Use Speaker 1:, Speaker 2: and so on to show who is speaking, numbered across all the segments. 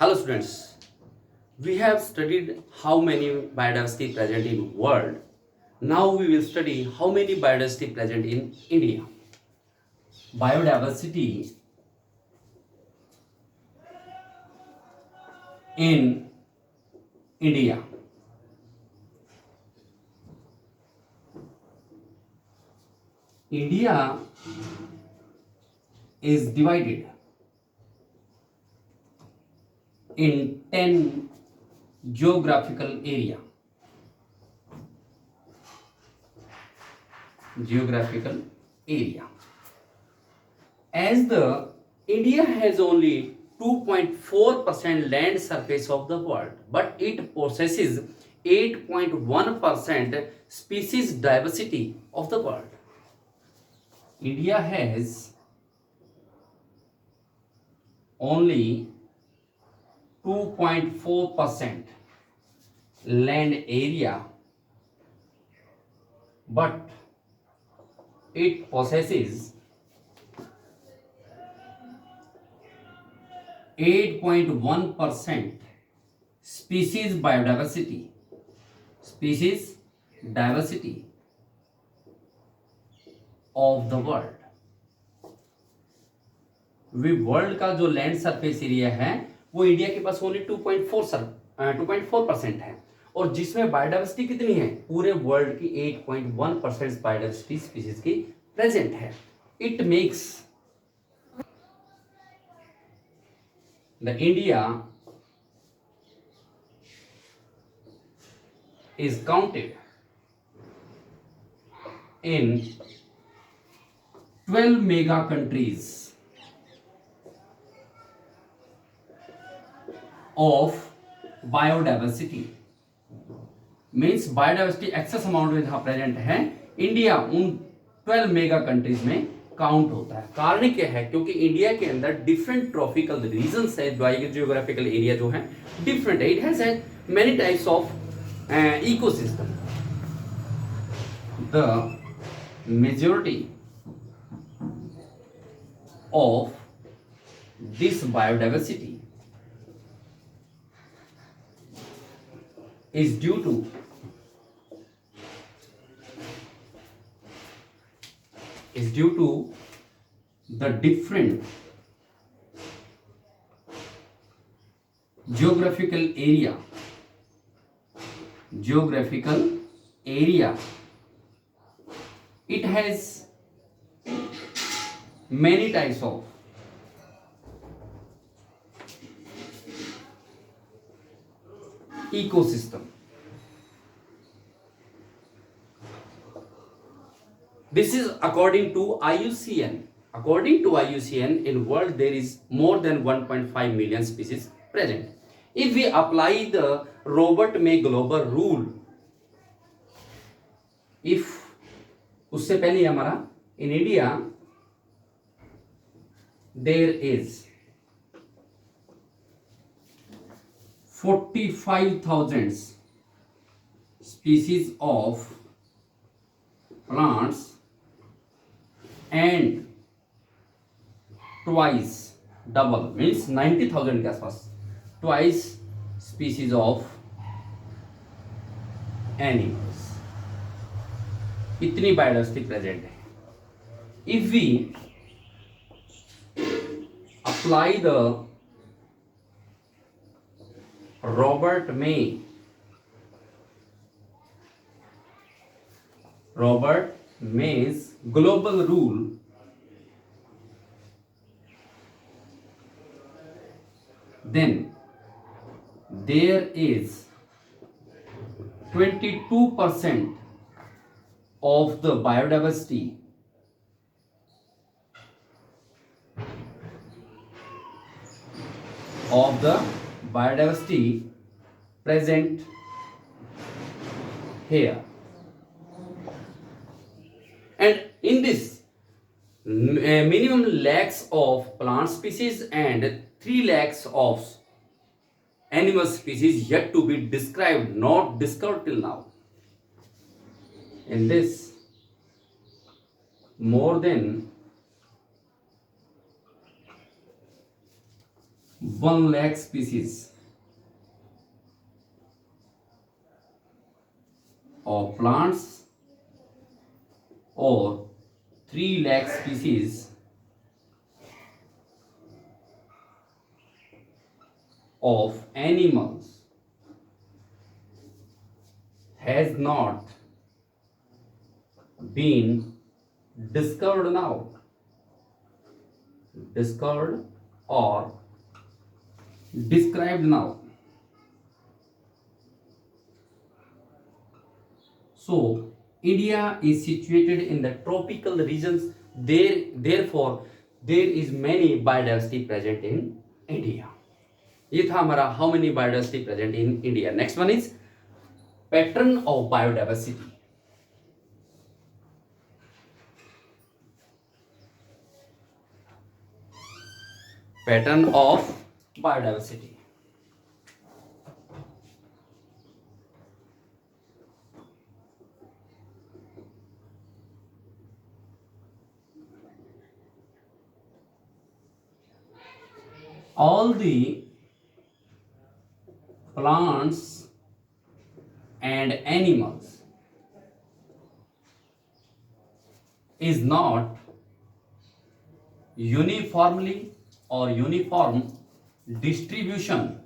Speaker 1: Hello students, we have studied how many biodiversity present in world. Now we will study how many biodiversity present in India. Biodiversity in India. India is divided in 10 geographical area. As the India has only 2.4% land surface of the world, but it possesses 8.1% species diversity of the world. India has only 2.4% land area, but it possesses 8.1% species diversity of the world. World का जो land surface area है वो India के पास only 2.4% है, और जिसमें biodiversity कितनी है, पूरे वर्ल्ड की 8.1% बायोडाइवर्सिटी स्पीशीज की प्रेजेंट है. It makes the India is counted in 12 mega countries of biodiversity. Means biodiversity excess amount में जहां प्रेजेंट है, इंडिया उन 12 मेगा कंट्रीज में काउंट होता है. कारण क्या है? क्योंकि इंडिया के अंदर डिफरेंट ट्रॉपिकल रीजन्स है, जियोग्राफिकल एरिया जो है डिफरेंट है. It has many types of ecosystem. The majority of this biodiversity is due to the different geographical area. It has many types of ecosystem. This is according to IUCN. According to IUCN, in world there is more than 1.5 million species present. If we apply the Robert May global rule, if उससे पहले हमारा in India there is 45,000 species of plants and twice double means 90,000 के आसपास twice species of animals. इतनी biodiversity present है. If we apply the Robert May's global rule, then there is 22% of the biodiversity present here, and in this minimum lakhs of plant species and 3 lakhs of animal species yet to be described, not discovered till now. In this, more than 1 lakh species of plants or 3 lakh species of animals has not been discovered now, discovered or described now. So India is situated in the tropical regions. Therefore, there is many biodiversity present in India. ये था हमारा how many biodiversity present in India. Next one is pattern of biodiversity. Pattern of biodiversity. All the plants and animals is not uniformly or uniform distribution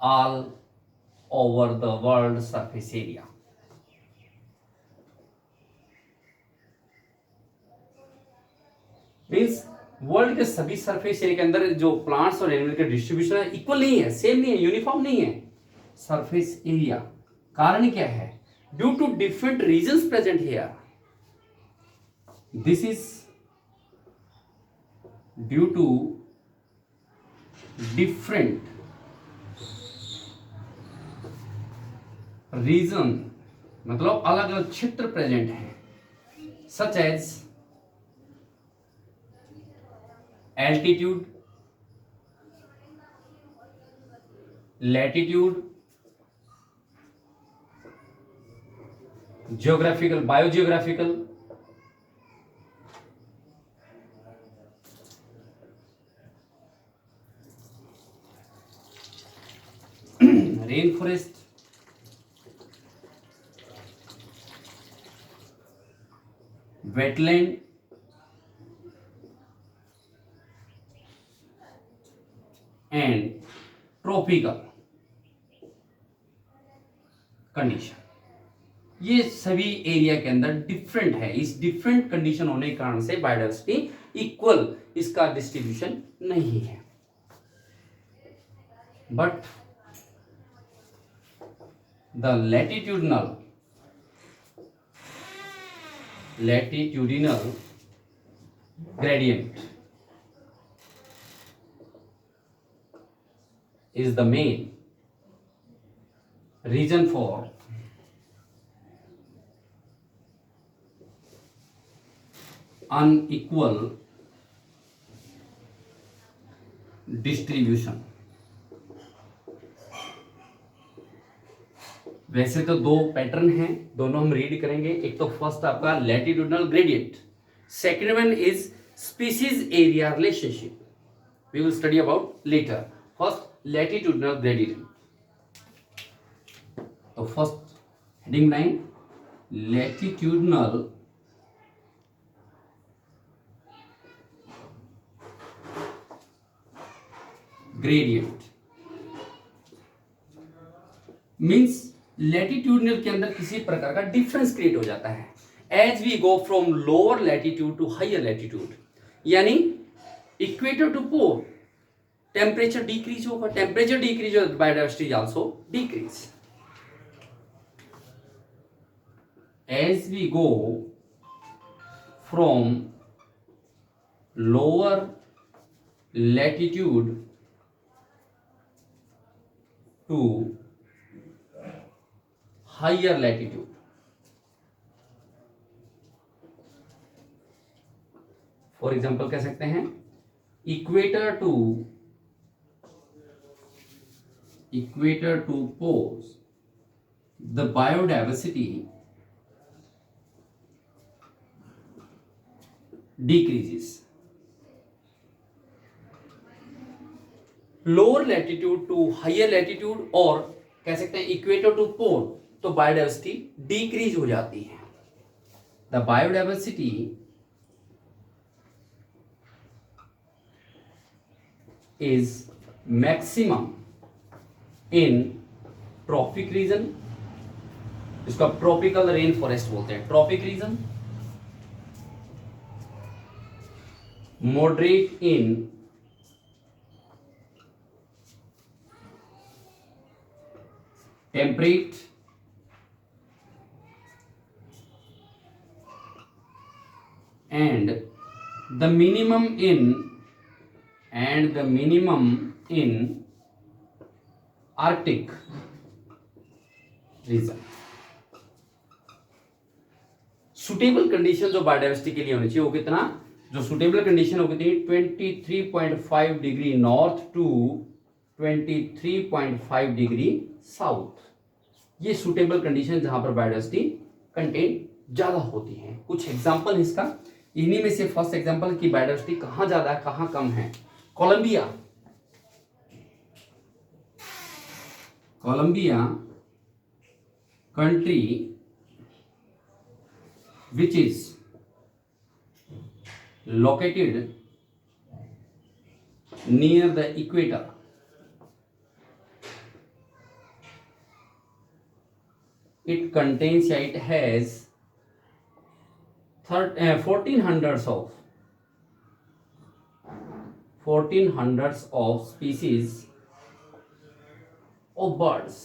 Speaker 1: all over the world surface area. Means world के सभी surface area के अंदर जो plants और animal के distribution है equal नहीं है, सेम नहीं है, यूनिफॉर्म नहीं है सरफेस एरिया. कारण क्या है? Due to different reasons present here. This is due to different region, मतलब अलग अलग क्षेत्र प्रेजेंट है, such as altitude, latitude, geographical, biogeographical, rainforest, wetland, and tropical condition. ये सभी एरिया के अंदर डिफरेंट है. इस डिफरेंट कंडीशन होने के कारण से बायोडाइवर्सिटी इक्वल इसका डिस्ट्रीब्यूशन नहीं है. But the latitudinal gradient is the main reason for unequal distribution. वैसे तो दो पैटर्न हैं, दोनों हम रीड करेंगे. एक तो फर्स्ट आपका latitudinal gradient, second one is species area relationship. We will study about later. First latitudinal gradient. तो first heading line latitudinal gradient means latitudinal के अंदर किसी प्रकार का डिफरेंस क्रिएट हो जाता है as we go from lower latitude to higher latitude. यानी equator to pole temperature decrease होगा. टेम्परेचर डिक्रीज हो, biodiversity also decrease. As we go from lower latitude to higher latitude. For example कह सकते हैं equator to poles the biodiversity decreases. Lower latitude to higher latitude और कह सकते हैं equator to पोल, तो बायोडाइवर्सिटी डिक्रीज हो जाती है। The biodiversity is maximum in tropic region, इसको आप ट्रॉपिकल रेन फॉरेस्ट बोलते हैं, tropic region, moderate in temperate and the minimum in Arctic region। Suitable condition जो बायोडाइवर्सिटी के लिए होनी चाहिए वो कितना, जो सुटेबल कंडीशन हो कितनी 23.5 degree north to 23.5 degree south, ये सुटेबल कंडीशन जहां पर बायोडाइवर्सिटी कंटेंट ज्यादा होती है। कुछ एग्जांपल इसका, इन्हीं में से फर्स्ट एग्जांपल की बायोडाइवर्सिटी कहां ज्यादा है कहां कम है। Colombia country which is located near the equator, it contains, it has 1400s of species of birds।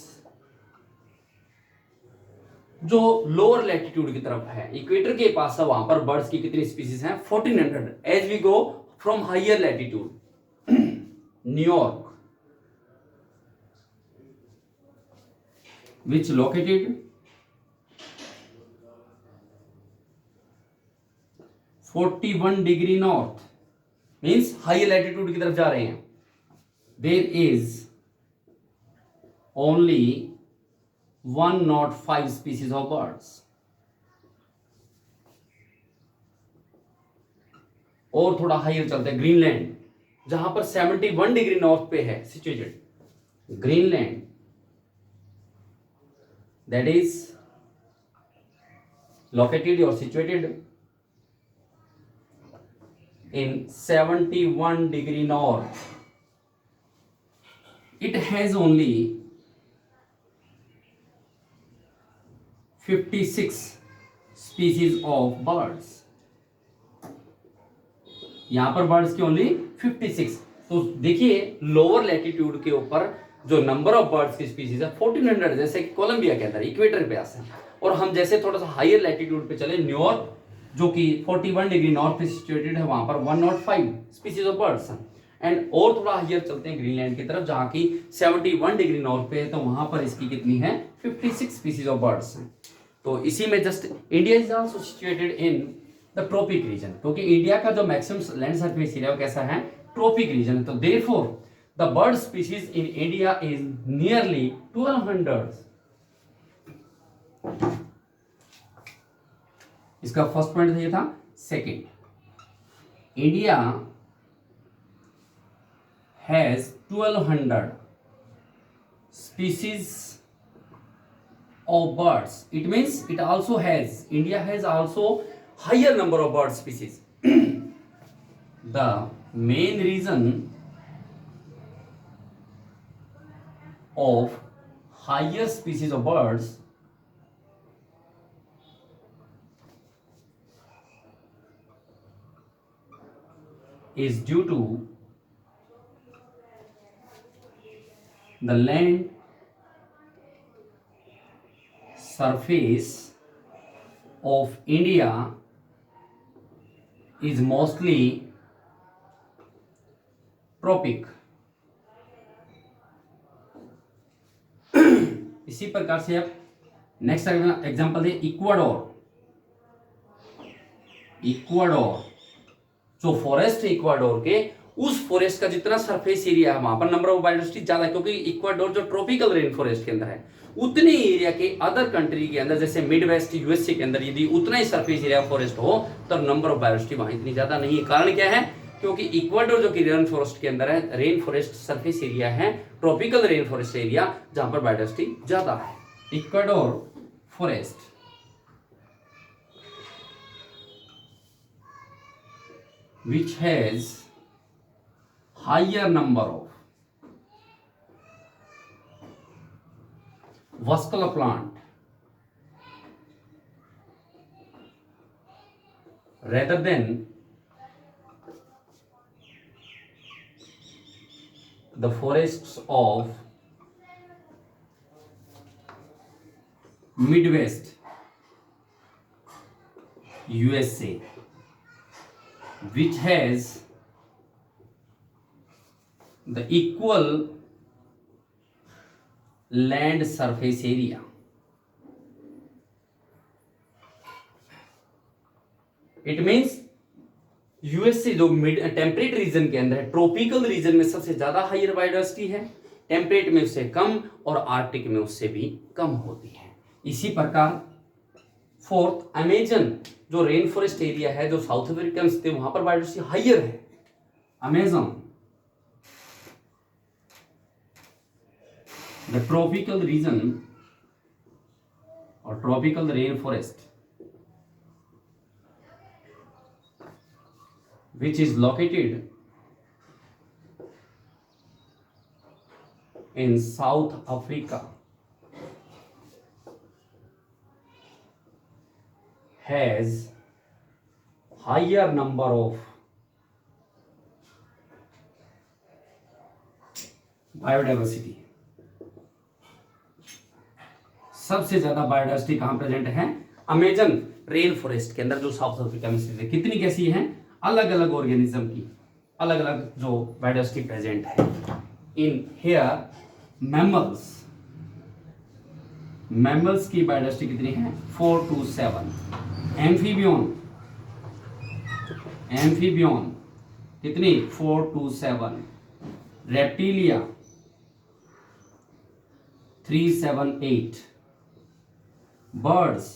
Speaker 1: जो लोअर लैटिट्यूड की तरफ है, इक्वेटर के पास है, वहां पर बर्ड्स की कितनी स्पीसीज हैं 1400। As we go from higher latitude, New York which located 41 degree north, means higher latitude की तरफ जा रहे हैं। There is only 105 species of birds। और थोड़ा हायर चलते हैं, ग्रीनलैंड जहां पर 71 डिग्री नॉर्थ पे है situated, Greenland that is located और situated in 71 degree north. It has only 56 species of birds। यहां पर बर्ड्स की ओनली 56। तो देखिए लोअर लैटिट्यूड के ऊपर जो नंबर ऑफ बर्ड्स की स्पीसीज है 1400, जैसे कि कोलंबिया के अंदर इक्वेटर पे आते हैं। और हम जैसे थोड़ा सा हायर लैटिट्यूड पे चले, न्यूयॉर्क जो कि 41 डिग्री नॉर्थ पे सिचुएटेड है, वहां पर 105 स्पीसीज ऑफ बर्ड्स हैं। एंड और थोड़ा हायर चलते हैं ग्रीनलैंड की तरफ जहां की 71 डिग्री नॉर्थ पे है, तो वहां पर इसकी कितनी है 56 स्पीसीज ऑफ बर्ड्स हैं। तो इसी में just India is also situated in the tropic region, क्योंकि इंडिया का जो मैक्सिमम लैंड सरफेस एरिया कैसा है, ट्रॉपिक रीजन है। तो therefore the bird species in India is nearly 1200। इसका फर्स्ट पॉइंट ये था। Second, India has 1200 species of birds। It means it also has, India has also higher number of bird species। The main reason of higher species of birds is due to the land surface of India is mostly tropic। इसी प्रकार से आप next example दे, Ecuador जो forest है Ecuador के, उस forest का जितना सरफेस एरिया है वहां पर नंबर ऑफ बायोडाइवर्सिटी ज्यादा है, क्योंकि इक्वाडोर जो ट्रॉपिकल रेन फॉरेस्ट के अंदर है, उतने एरिया के अदर कंट्री के अंदर जैसे मिड वेस्ट यूएसए के अंदर यदि उतना ही सरफेस एरिया फॉरेस्ट हो तो नंबर ऑफ बायोडाइवर्सिटी वहां इतनी ज्यादा नहीं है। कारण क्या है क्योंकि इक्वाडोर जो कि रेन फॉरेस्ट के अंदर है, रेन फॉरेस्ट सरफेस एरिया है, ट्रॉपिकल रेन फॉरेस्ट एरिया जहां पर बायोडाइवर्सिटी ज्यादा है। Ecuador forest which has higher number of vascular plant rather than the forests of Midwest USA, which has the equal land surface area. It means USA जो mid temperate region के अंदर है, tropical region में सबसे ज्यादा higher biodiversity है, temperate में उससे कम और आर्कटिक में उससे भी कम होती है। इसी प्रकार फोर्थ, अमेजन जो रेन फॉरेस्ट एरिया है, जो साउथ अफ्रीकन थे वहां पर बायोडाइवर्सिटी हायर है। अमेजन द ट्रॉपिकल रीजन और tropical rain forest which is located in South Africa has higher number of biodiversity। सबसे ज्यादा बायोडाइवर्सिटी कहां प्रेजेंट है? अमेजन रेन फॉरेस्ट के अंदर, जो साउथ अफ्रीका में स्थित है। कितनी कैसी है? अलग अलग ऑर्गेनिज्म की अलग अलग जो बायोडाइवर्सिटी प्रेजेंट है। इन हेयर मैमल्स, मैमल्स की बायोडाइवर्सिटी कितनी है? 4 to 7। एम्फीबियन, एम्फीबियन कितनी? 4 to 7। Reptilia 3, 7, 8। Birds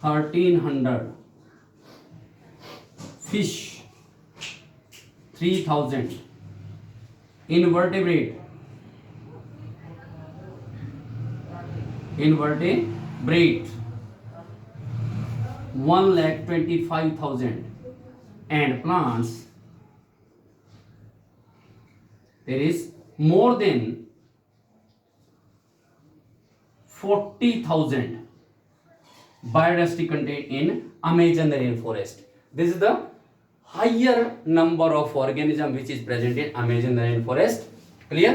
Speaker 1: 1300। Fish 3000। इनवर्टेब्रेट 1,25,000 and plants there is more than 40,000 biodiversity contained in Amazon rainforest. This is the higher number of organism which is present in Amazon rainforest. Clear?